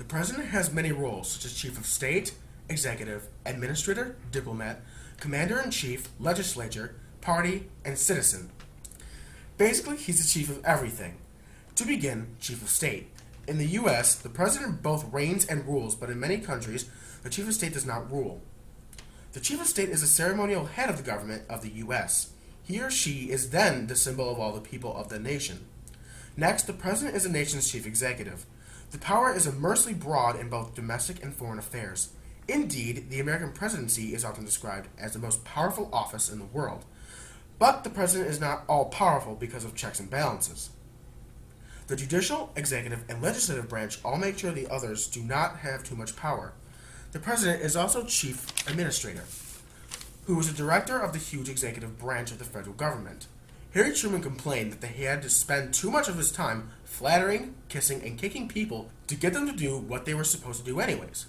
The president has many roles, such as chief of state, executive, administrator, diplomat, commander-in-chief, legislature, party, and citizen. Basically, he's the chief of everything. To begin, chief of state. In the U.S., the president both reigns and rules, but in many countries, the chief of state does not rule. The chief of state is the ceremonial head of the government of the U.S. He or she is then the symbol of all the people of the nation. Next, the president is the nation's chief executive. The power is immensely broad in both domestic and foreign affairs. Indeed, the American presidency is often described as the most powerful office in the world. But the president is not all-powerful because of checks and balances. The judicial, executive, and legislative branch all make sure the others do not have too much power. The president is also chief administrator, who is the director of the huge executive branch of the federal government. Harry Truman complained that he had to spend too much of his time flattering, kissing, and kicking people to get them to do what they were supposed to do anyways.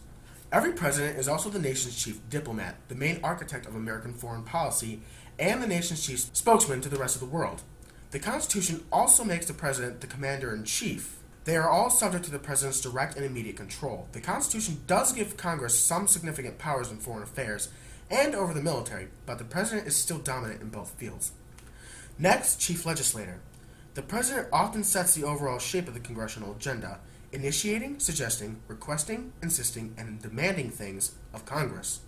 Every president is also the nation's chief diplomat, the main architect of American foreign policy, and the nation's chief spokesman to the rest of the world. The Constitution also makes the president the commander-in-chief. They are all subject to the president's direct and immediate control. The Constitution does give Congress some significant powers in foreign affairs and over the military, but the president is still dominant in both fields. Next, chief legislator. The president often sets the overall shape of the congressional agenda, initiating, suggesting, requesting, insisting, and demanding things of Congress.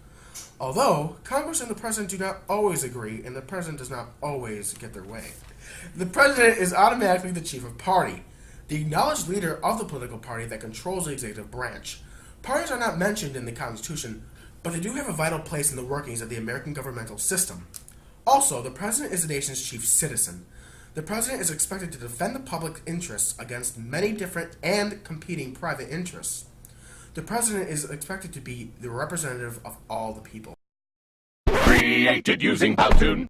Although, Congress and the president do not always agree, and the president does not always get their way. The president is automatically the chief of party, the acknowledged leader of the political party that controls the executive branch. Parties are not mentioned in the Constitution, but they do have a vital place in the workings of the American governmental system. Also, the president is the nation's chief citizen. The president is expected to defend the public interests against many different and competing private interests. The president is expected to be the representative of all the people. Created using Powtoon.